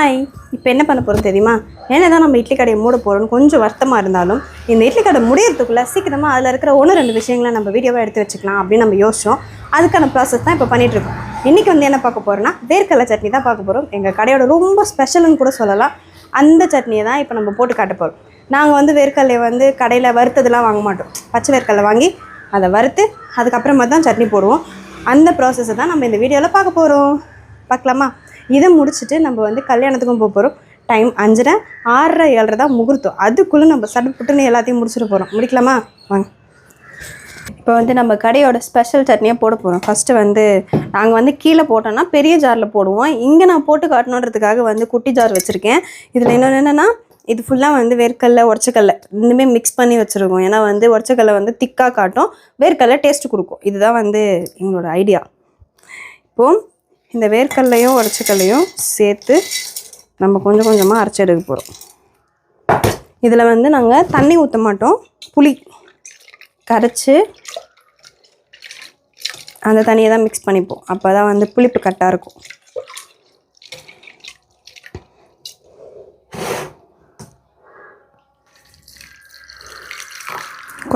Hi, இப்போ என்ன பண்ண போகிறோம் தெரியுமா? என்னதான் நம்ம இட்லி கடையை மூட போகிறோம்னு கொஞ்சம் வருத்தமாக இருந்தாலும் இந்த இட்லி கடை முடியறதுக்குள்ளே சீக்கிரமாக அதில் இருக்கிற 1-2 விஷயங்களை நம்ம வீடியோவாக எடுத்து வச்சுக்கலாம் அப்படின்னு நம்ம யோசிச்சோம். அதுக்கான ப்ராசஸ் தான் இப்போ பண்ணிகிட்ருக்கோம். இன்றைக்கி வந்து என்ன பார்க்க போகிறோன்னா வேர்க்கடலை சட்னி தான் பார்க்க போகிறோம். எங்கள் கடையோட ரொம்ப ஸ்பெஷல்னு கூட சொல்லலாம். அந்த சட்னியை தான் இப்போ நம்ம போட்டு காட்ட போகிறோம். நாங்கள் வந்து வேர்க்கடலையை வந்து கடையில் வறுத்ததெல்லாம் வாங்க மாட்டோம். பச்சை வேர்க்கடலை வாங்கி அதை வறுத்து அதுக்கப்புறமா தான் சட்னி போடுவோம். அந்த ப்ராசஸை தான் நம்ம இந்த வீடியோவில் பார்க்க போகிறோம். பார்க்கலாமா? இதை முடிச்சுட்டு நம்ம வந்து கல்யாணத்துக்கும் போக போகிறோம். டைம் 5:30, 6:30, 7:30 தான் முகூர்த்தம். அதுக்குள்ளே நம்ம சட்டுப்புட்டுன்னு எல்லாத்தையும் முடிச்சுட்டு போகிறோம். முடிக்கலாமா? வாங்க. இப்போ வந்து நம்ம கடையோட ஸ்பெஷல் சட்னியாக போட போகிறோம். ஃபஸ்ட்டு வந்து நாங்கள் வந்து கீழே போட்டோன்னா பெரிய ஜாரில் போடுவோம். இங்கே நான் போட்டு காட்டணுன்றதுக்காக வந்து குட்டி ஜார் வச்சுருக்கேன். இதில் இன்னொன்று என்னென்னா, இது ஃபுல்லாக வந்து வேர்க்கடலை உடச்சக்கடலை ரெண்டுமே மிக்ஸ் பண்ணி வச்சுருக்கோம். ஏன்னா வந்து உடச்சக்கடலை வந்து திக்காக காட்டும், வேர்க்கடலை டேஸ்ட்டு கொடுக்கும். இதுதான் வந்து எங்களோட ஐடியா. இப்போது இந்த வேர்க்கடலையும் உடச்சக்கடலையும் சேர்த்து நம்ம கொஞ்சம் கொஞ்சமாக அரைச்சி எடுக்க போகிறோம். இதில் வந்து நாங்கள் தண்ணி ஊற்ற மாட்டோம். புளி கரைச்சி அந்த தண்ணியை தான் மிக்ஸ் பண்ணிப்போம். அப்போ தான் வந்து புளிப்பு கட்டாக இருக்கும்.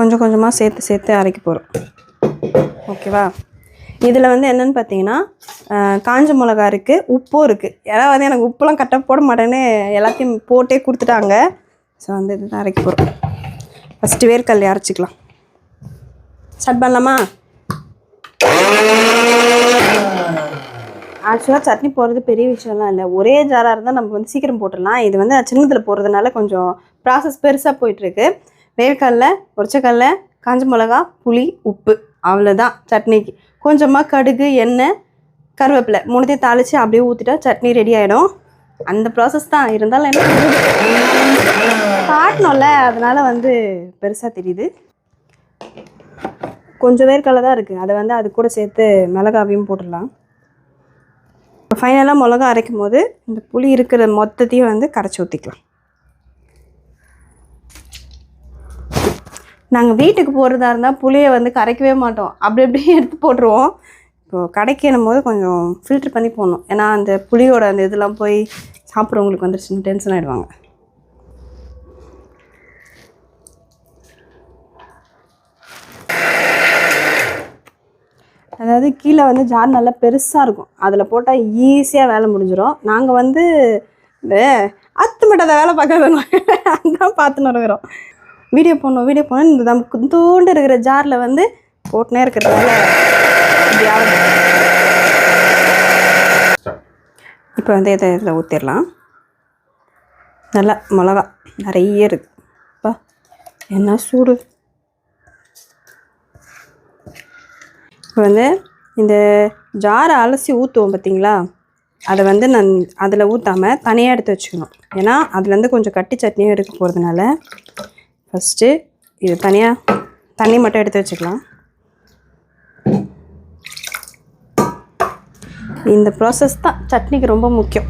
கொஞ்சம் கொஞ்சமாக சேர்த்து அரைக்க போகிறோம். ஓகேவா? இதில் வந்து என்னென்னு பார்த்தீங்கன்னா, காஞ்ச மிளகா இருக்குது, உப்பும் இருக்குது. யாராவது வந்து எனக்கு உப்புலாம் கரெக்டாக போட மாட்டேன்னு எல்லாத்தையும் போட்டே கொடுத்துட்டாங்க. ஸோ வந்து இது தான் அரைக்க போகிறோம். ஃபஸ்ட்டு வேர்க்கடலை அரைச்சிக்கலாம். ஸ்டார்ட் பண்ணலாமா? ஆக்சுவலாக சட்னி போடுறது பெரிய விஷயம்லாம் இல்லை. ஒரே ஜாராக இருந்தால் நம்ம வந்து சீக்கிரம் போட்டுடலாம். இது வந்து சின்னத்தில் போடுறதுனால கொஞ்சம் ப்ராசஸ் பெருசாக போயிட்டுருக்கு. வேர்க்கடலை, உடச்சக்கடலை, காஞ்ச மிளகா, புளி, உப்பு, அவ்வளோதான் சட்னிக்கு. கொஞ்சமாக கடுகு, எண்ணெய், கருவேப்பிலை மூணுத்தையும் தாளித்து அப்படியே ஊற்றிட்டா சட்னி ரெடி ஆகிடும். அந்த ப்ராசஸ் தான். இருந்தாலும் என்ன காட்டணும்ல, அதனால் வந்து பெருசாக தெரியுது. கொஞ்சம் வேர்க்கடலை தான் இருக்குது. அதை வந்து அது கூட சேர்த்து மிளகாவையும் போட்டுடலாம். ஃபைனலாக மிளகா அரைக்கும் போது இந்த புளி இருக்கிற மொத்தத்தையும் வந்து கரைச்சி ஊற்றிக்கலாம். நாங்கள் வீட்டுக்கு போகிறதா இருந்தால் புளியை வந்து கரைக்கவே மாட்டோம். அப்படியே எடுத்து போட்டுருவோம். இப்போது கடைக்கணும் போது கொஞ்சம் ஃபில்ட்ரு பண்ணி போடணும். ஏன்னா அந்த புளியோட அந்த இதெல்லாம் போய் சாப்பிட்றவங்களுக்கு வந்துருச்சுன்னு டென்ஷன் ஆகிடுவாங்க. அதாவது கீழே வந்து ஜார் நல்லா பெருசாக இருக்கும். அதில் போட்டால் ஈஸியாக வேலை முடிஞ்சிடும். நாங்கள் வந்து இந்த அத்துமட்டதை வேலை பார்க்கறது அதான் பார்த்துன்னு இருக்கிறோம். வீடியோ போடணும் இந்த நமக்கு தூண்டு இருக்கிற ஜாரில் வந்து போட்டுனே இருக்கிறதுனால இப்படி ஆகுது. இப்போ வந்து இதில் ஊற்றிடலாம். நல்லா மிளகா நிறைய இருக்குப்பா, என்ன சூடு. இப்போ வந்து இந்த ஜாரை அலசி ஊற்றுவோம் பார்த்தீங்களா, அதை வந்து நான் அதில் ஊற்றாமல் தனியாக எடுத்து வச்சுக்கணும். ஏன்னா அதுலேருந்து கொஞ்சம் கட்டி சட்னியும் எடுக்க போகிறதுனால ஃபஸ்ட்டு இது தனியாக தண்ணி மட்டும் எடுத்து வச்சுக்கலாம். இந்த ப்ராசஸ் தான் சட்னிக்கு ரொம்ப முக்கியம்.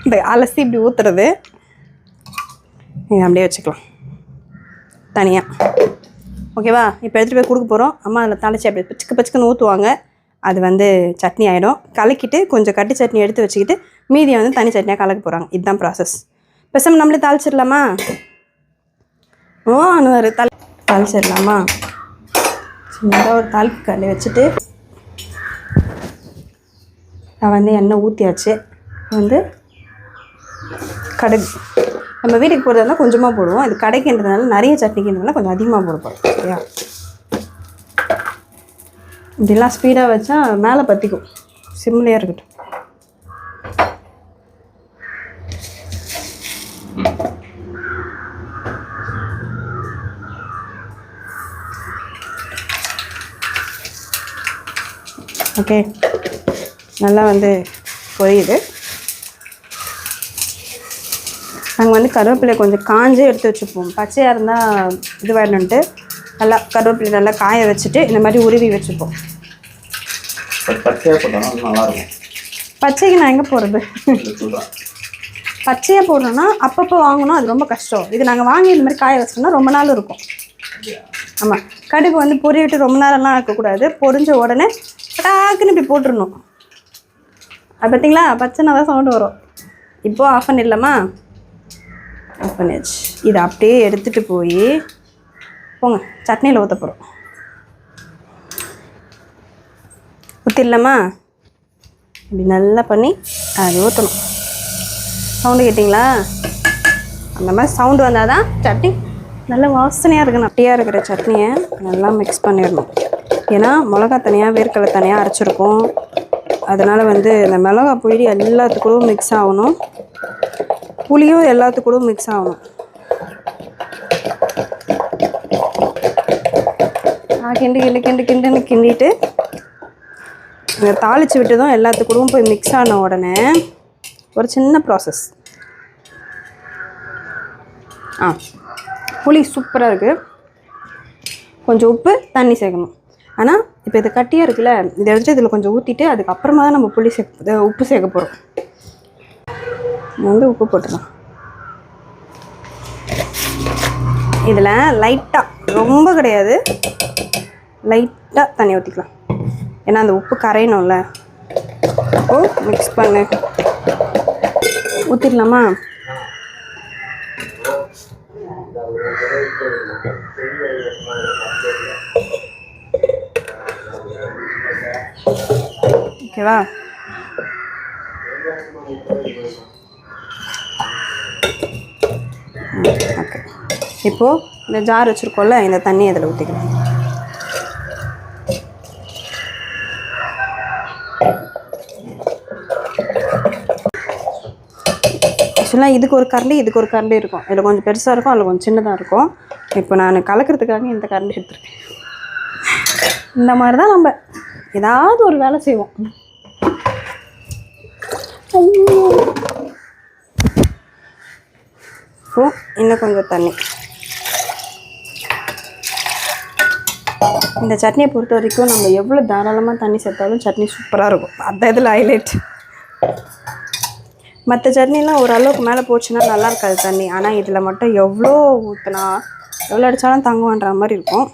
இந்த அலசி இப்படி ஊற்றுறது இதை அப்படியே வச்சுக்கலாம் தனியாக. ஓகேவா? இப்போ எடுத்துகிட்டு போய் கொடுக்க போகிறோம். அம்மா அதில் தாளிச்சு அப்படியே பச்சுக்குன்னு ஊற்றுவாங்க. அது வந்து சட்னி ஆகிடும். கலக்கிட்டு கொஞ்சம் கட்டி சட்னி எடுத்து வச்சுக்கிட்டு மீதியை வந்து தனி சட்னியாக கலக்க போகிறாங்க. இதுதான் ப்ராசஸ். பெசாமல் நம்மளே தாளிச்சிடலாமா? ஒரு தாளிச்சிடலாமா? சின்னதாக ஒரு தாளிப்பு கல்லை வச்சுட்டு நான் வந்து எண்ணெய் ஊற்றியாச்சு. வந்து கடுகு நம்ம வீட்டுக்கு போடுறதுனால கொஞ்சமாக போடுவோம். இது கடைக்குன்றதுனால நிறைய சட்னிக்குன்றதுனால கொஞ்சம் அதிகமாக போட போகிறோம். சரியா? இப்படிலாம் ஸ்பீடாக வச்சா மேலே பற்றிக்கும். சிம்லேயே இருக்கட்டும். ஓகே, நல்லா வந்து பொரியுது. நாங்கள் வந்து கருவேப்பிலை கொஞ்சம் காஞ்சே எடுத்து வச்சுப்போம். பச்சையாக இருந்தால் இது வேணுன்ட்டு நல்லா கருவேப்பிலை நல்லா காய வச்சுட்டு இந்த மாதிரி உருவி வச்சுப்போம். பச்சைக்கு நான் எங்கே போகிறது? பச்சையாக போடுறோன்னா அப்பப்போ வாங்கணும், அது ரொம்ப கஷ்டம். இது நாங்கள் வாங்கி இந்த மாதிரி காய வச்சோம்னா ரொம்ப நாள் இருக்கும். ஆமாம், கடுகு வந்து பொரிவிட்டு ரொம்ப நேரம்லாம் இருக்கக்கூடாது. பொரிஞ்ச உடனே பட்டாக்குன்னு இப்படி போட்டுடணும். அது பார்த்தீங்களா, பச்சைனா தான் சவுண்டு வரும். இப்போது ஆஃப் பண்ணிடலாமா? ஆஃப் பண்ணியாச்சு. இதை அப்படியே எடுத்துகிட்டு போய் போங்க சட்னியில் ஊற்ற போகிறோம். ஊற்றிடலாமா? இப்படி நல்லா பண்ணி அது ஊற்றணும். சவுண்டு கேட்டிங்களா? அந்த மாதிரி சவுண்டு வந்தால் தான் சட்னி நல்லா வாசனையாக இருக்கணும். அப்படியாக இருக்கிற சட்னியை நல்லா மிக்ஸ் பண்ணிடணும். ஏன்னா மிளகா தனியாக வேர்க்கடலை தனியாக அரைச்சிருக்கோம். அதனால் வந்து இந்த மிளகா பொடி எல்லாத்துக்கூடவும் மிக்ஸ் ஆகணும், புளியும் எல்லாத்துக்கூடவும் மிக்ஸ் ஆகணும். கிண்டிட்டு இதை தாளித்து விட்டதும் எல்லாத்துக்கூடவும் போய் மிக்ஸ் ஆன உடனே ஒரு சின்ன ப்ராசஸ். புளி சூப்பராக இருக்குது. கொஞ்சம் உப்பு, தண்ணி சேர்க்கணும். ஆனால் இப்போ இது கட்டியாக இருக்குல்ல, இதை எடுத்துகிட்டு இதில் கொஞ்சம் ஊற்றிட்டு அதுக்கப்புறமா தான் நம்ம உப்பு சேர்க்க போகிறோம். வந்து உப்பு போட்டுக்கலாம். இதில் லைட்டாக, ரொம்ப கிடையாது, லைட்டாக தண்ணி ஊற்றிக்கலாம். ஏன்னா அந்த உப்பு கரையணும்ல. ஓ மிக்ஸ் பண்ணு. ஊற்றிடலாமா? ஓகேவா? ஓகே. இப்போது இந்த ஜார் வச்சுருக்கோம்ல, இந்த தண்ணி அதில் ஊற்றிக்கலாம். ஆக்சுவலாக இதுக்கு ஒரு கரண்டி இருக்கும். இதில் கொஞ்சம் பெருசாக இருக்கும், அதில் கொஞ்சம் சின்னதாக இருக்கும். இப்போ நான் கலக்கிறதுக்காக இந்த கரண்டி எடுத்துருக்கேன். இந்த மாதிரி தான் நம்ம ஏதாவது ஒரு வேலை செய்வோம். இப்போ இன்னும் கொஞ்சம் தண்ணி. இந்த சட்னியை பொறுத்த வரைக்கும் நம்ம எவ்வளோ தாராளமாக தண்ணி சேர்த்தாலும் சட்னி சூப்பராக இருக்கும். அந்த இதில் ஹைலைட். மற்ற சட்னிலாம் ஓரளவுக்கு மேலே போச்சுன்னா நல்லா இருக்காது தண்ணி. ஆனால் இதில் மட்டும் எவ்வளோ ஊற்றினா எவ்வளோ அடித்தாலும் தாங்குவான்ற மாதிரி இருக்கும்.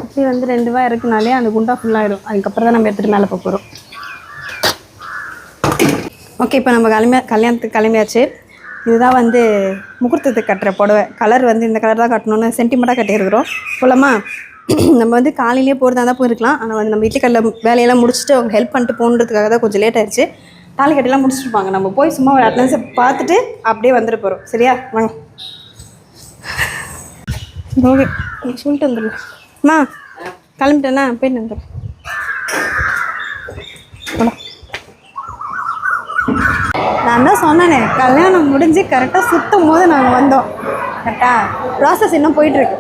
இப்படி வந்து 2 வாய் இருக்குனாலே அந்த குண்டா ஃபுல்லாகிடும். அதுக்கப்புறம் தான் நம்ம எடுத்துகிட்டு மேலே போகிறோம். ஓகே, இப்போ நம்ம கல்யாணத்துக்கு கிளம்பியாச்சு. இதுதான் வந்து முகூர்த்தத்துக்கு கட்டுற புடவை. கலர் வந்து இந்த கலர் தான் கட்டணும்னு சென்டிமெண்ட்டாக கட்டியிருக்கிறோம். போலாமா? நம்ம வந்து காலையிலேயே போகிறதா தான் போயிருக்கலாம். ஆனால் வந்து நம்ம இட்லிக்கல்ல வேலையெல்லாம் முடிச்சுட்டு அவங்க ஹெல்ப் பண்ணிட்டு போகணுன்றதுக்காக தான் கொஞ்சம் லேட் ஆயிடுச்சு. தாலி கட்டிலாம் முடிச்சுருப்பாங்க. நம்ம போய் சும்மா ஒரு அட்டனன்ஸை பார்த்துட்டு அப்படியே வந்துட்டு போகிறோம். சரியா? வாங்க. ஓகே, சொல்லிட்டு வந்துடலாம். அம்மா கிளம்பிட்டேண்ணா, போயிட்டு வந்துடுறேன். போலாம். நான் தான் சொன்னேனே, கல்யாணம் முடிஞ்சு கரெக்டாக சுற்றும் போது நாங்கள் வந்தோம். கரெக்டாக ப்ராசஸ் இன்னும் போயிட்டுருக்கு.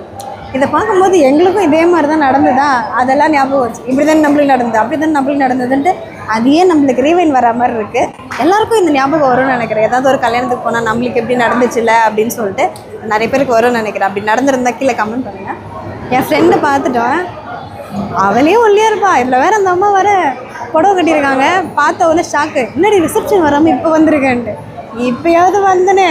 இதை பார்க்கும்போது எங்களுக்கும் இதே மாதிரி தான் நடந்ததா, அதெல்லாம் ஞாபகம் வச்சு இப்படி தான் நம்மளுக்கு நடந்தது, அப்படி தான் நம்மளுக்கு நடந்ததுன்ட்டு அதையே நம்மளுக்கு ரீவைன் வர மாதிரி இருக்குது. எல்லாருக்கும் இந்த ஞாபகம் வரும்னு நினைக்கிறேன். ஏதாவது ஒரு கல்யாணத்துக்கு போனால் நம்மளுக்கு எப்படி நடந்துச்சுல்ல அப்படின்னு சொல்லிட்டு நிறைய பேருக்கு வரும்னு நினைக்கிறேன். அப்படி நடந்திருந்தா கீழே கமெண்ட் பண்ணுங்கள். என் ஃப்ரெண்டை பார்த்துட்டோம், அவளையும் ஒல்லியாக இருப்பா. இதில் வேறு அந்த அம்மா வர புடவை கட்டியிருக்காங்க. பார்த்த உடனே ஷாக்கு, முன்னாடி ரிசப்ஷன் வராமல் இப்போ வந்திருக்கேன்ட்டு. இப்போயாவது வந்தனே,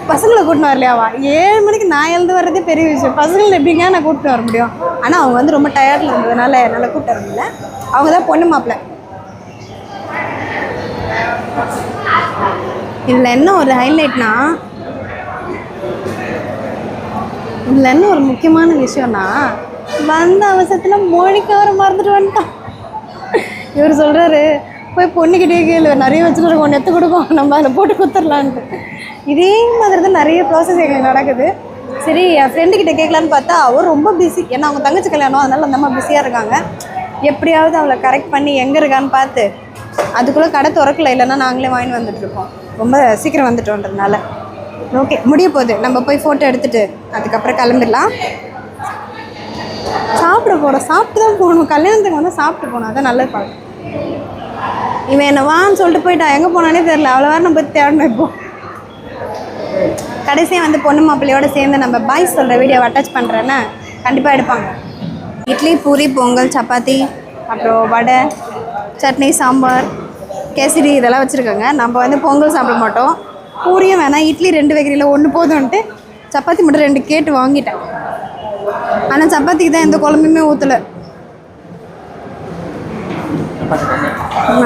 பசங்களை கூட்டின்னு வரலையாவா? 7 மணிக்கு நான் எழுந்து வர்றதே பெரிய விஷயம். பசங்களை எப்படிங்க நான் கூப்பிட்டு வர முடியும்? ஆனால் அவங்க வந்து ரொம்ப டயர்டில் இருந்ததுனால என்னால் கூப்பிட்டு வர முடியல. அவங்க தான் பொண்ணு மாப்பிள்ளை. இதில் என்ன ஒரு ஹைலைட்னா, இதில் என்ன ஒரு முக்கியமான விஷயம்னா, வந்த அவசரத்தில் மொழிக்கார மறந்துட்டு வந்துட்டான். இவர் சொல்கிறாரு, போய் பொண்ணுக்கிட்டே கேளு, நிறைய வச்சுட்டு இருக்கோம், நெத்து கொடுக்கும், நம்ம அதில் போட்டு கொடுத்துடலான்ட்டு. இதே மாதிரி தான் நிறைய ப்ராசஸ் எங்களுக்கு நடக்குது. சரி, என் ஃப்ரெண்டுக்கிட்ட கேட்கலான்னு பார்த்தா அவர் ரொம்ப பிஸி. ஏன்னா அவங்க தங்கச்சி கல்யாணம், அதனால அந்த அம்மா பிஸியாக இருக்காங்க. எப்படியாவது அவளை கரெக்ட் பண்ணி எங்கே இருக்கான்னு பார்த்து, அதுக்குள்ளே கடை திறக்கல, இல்லைன்னா நாங்களே வாங்கிட்டு வந்துட்டுருக்கோம். ரொம்ப சீக்கிரம் வந்துட்டோன்றதுனால. ஓகே, முடிய போகுது. நம்ம போய் ஃபோட்டோ எடுத்துகிட்டு அதுக்கப்புறம் கிளம்பிடலாம். சாப்பிட போகிறோம், சாப்பிட்டு தான் போகணும். கல்யாணத்துக்கு வந்து சாப்பிட்டு போகணும், அதான் நல்லது பார்க்க. இவன் என்ன வான்னு சொல்லிட்டு போயிட்டான், எங்கே போனானே தெரில. அவ்வளோ வேறு நம்ம போய் தேடணும். இப்போ கடைசியாக வந்து பொண்ணு மாப்பிள்ளையோடு சேர்ந்து நம்ம பாய் சொல்கிற வீடியோவை அட்டாச் பண்ணுறேன்னா கண்டிப்பாக எடுப்பாங்க. இட்லி, பூரி, பொங்கல், சப்பாத்தி, அப்புறம் வடை, சட்னி, சாம்பார், கேசரி இதெல்லாம் வச்சுருக்காங்க. நம்ம வந்து பொங்கல் சாப்பிட மாட்டோம். பூரியும் வேணாம், இட்லி 2 வைக்கிறீங்களா, 1 போதும்ன்ட்டு சப்பாத்தி மட்டும் 2 கேட்டு வாங்கிட்டேன். ஆனால் சப்பாத்திக்கு தான் எந்த குழம்புமே ஊற்றலை.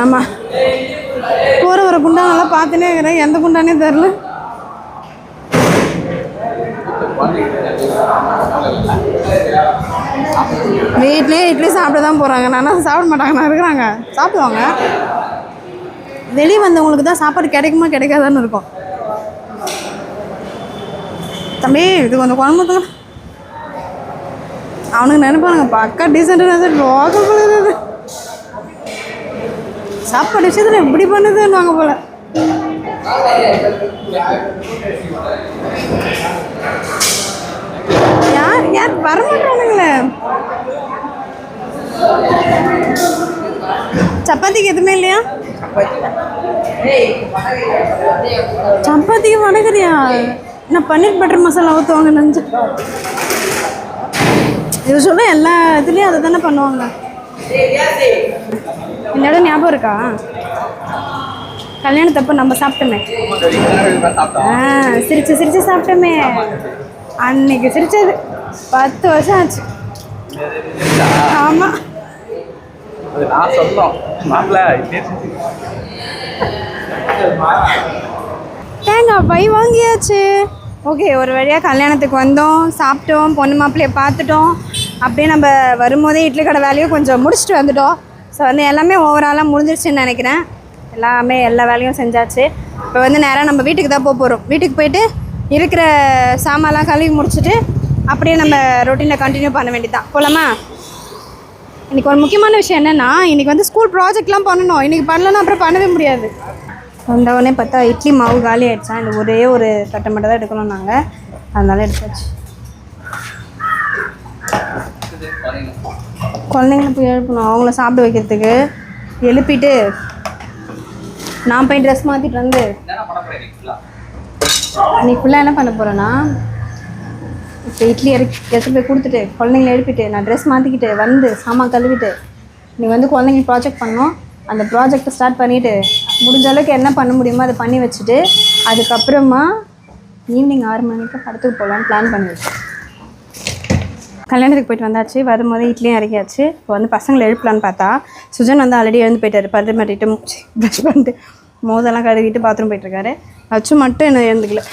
ஆமாம், போகிற வர குண்டானெல்லாம் பார்த்துனே இருக்கிறேன், எந்த குண்டானே தெரில. வீட்லேயே இட்லி சாப்பிட தான் போகிறாங்க, நானும் சாப்பிட மாட்டாங்க, நான் இருக்கிறாங்க சாப்பிடுவாங்க. வெளியே வந்தவங்களுக்கு தான் சாப்பாடு கிடைக்குமா கிடைக்காதான்னு இருக்கும். தம்பி இது கொஞ்சம் குழம்பு அவனுக்கு நினைப்பானுங்க பக்கா டீசெண்டாக லோக்கல் பண்ணுறது, சாப்பாடு விஷயத்தில் எப்படி பண்ணுதுன்னு வாங்க போல. யார் வரமாட்டானுங்களே. சப்பாத்திக்கு எதுவுமே இல்லையா? சப்பாத்திக்கு வடகரியா? நான் பன்னீர் பட்டர் மசாலா ஊற்றுவாங்க நினச்சி. இது சொல்ல எல்லா இதுலேயும் அதை தானே பண்ணுவாங்க. இந்த இடம் ஞாபகம் இருக்கா? கல்யாணத்தப்போ நம்ம சாப்பிட்டோமே, சிரிச்சு சிரிச்சு சாப்பிட்டோமே, அன்னைக்கு சிரிச்சது 10 வருஷம் ஆச்சு. ஆமாம், தேங்காய் பை வாங்கியாச்சு. ஓகே, ஒரு வழியாக கல்யாணத்துக்கு வந்தோம், சாப்பிட்டோம், பொண்ணு மாப்பிள்ளையை பார்த்துட்டோம். அப்படியே நம்ம வரும்போதே இட்லி கடை வேலையும் கொஞ்சம் முடிச்சுட்டு வந்துட்டோம். ஸோ வந்து எல்லாமே ஓவராலாக முடிஞ்சிருச்சுன்னு நினைக்கிறேன். எல்லா வேலையும் செஞ்சாச்சு. இப்போ வந்து நேராக நம்ம வீட்டுக்கு தான் போகிறோம். வீட்டுக்கு போயிட்டு இருக்கிற சாமான்லாம் கழுவி முடிச்சுட்டு அப்படியே நம்ம ரொட்டீனை கண்டினியூ பண்ண வேண்டியதான். போகலாமா? இன்றைக்கி ஒரு முக்கியமான விஷயம் என்னென்னா, இன்றைக்கி வந்து ஸ்கூல் ப்ராஜெக்ட்லாம் பண்ணணும். இன்றைக்கி பண்ணலன்னா அப்புறம் பண்ணவே முடியாது. வந்தவொடனே பார்த்தா இட்லி மாவு காலி ஆகிடுச்சா. இந்த ஒரே ஒரு தட்டை மட்டும் தான் எடுக்கணும் நாங்கள், அதனால எடுத்தாச்சு. குழந்தைங்கள போய் எழுப்பணும், அவங்கள சாப்பிட வைக்கிறதுக்கு. எழுப்பிட்டு நான் போய் ட்ரெஸ் மாற்றிட்டு வந்து இன்னைக்கு ஃபுல்லாக என்ன பண்ண போகிறேன்னா, இப்போ இட்லி எடுத்துகிட்டு போய் கொடுத்துட்டு குழந்தைங்கள எழுப்பிட்டு நான் ட்ரெஸ் மாற்றிக்கிட்டு வந்து சாமான் கழுவிட்டு இன்றைக்கி வந்து குழந்தைங்க ப்ராஜெக்ட் பண்ணோம். அந்த ப்ராஜெக்டை ஸ்டார்ட் பண்ணிவிட்டு முடிஞ்ச அளவுக்கு என்ன பண்ண முடியுமோ அதை பண்ணி வச்சுட்டு அதுக்கப்புறமா ஈவினிங் 6 மணிக்கு படத்துக்கு போகலான்னு பிளான் பண்ணி வச்சேன். கல்யாணத்துக்கு போயிட்டு வந்தாச்சு. வரும்போது இட்லியும் இறக்கியாச்சு. இப்போ வந்து பசங்களை எழுப்பலான்னு பார்த்தா சுஜன் வந்து ஆல்ரெடி எழுந்து போயிட்டார். பல்லு மாட்டிட்டு ப்ரஷ் பண்ணிட்டு மோதெல்லாம் கழுவிட்டு பாத்ரூம் போயிட்டுருக்காரு. அச்சு மட்டும் என்ன எழுந்துக்கல.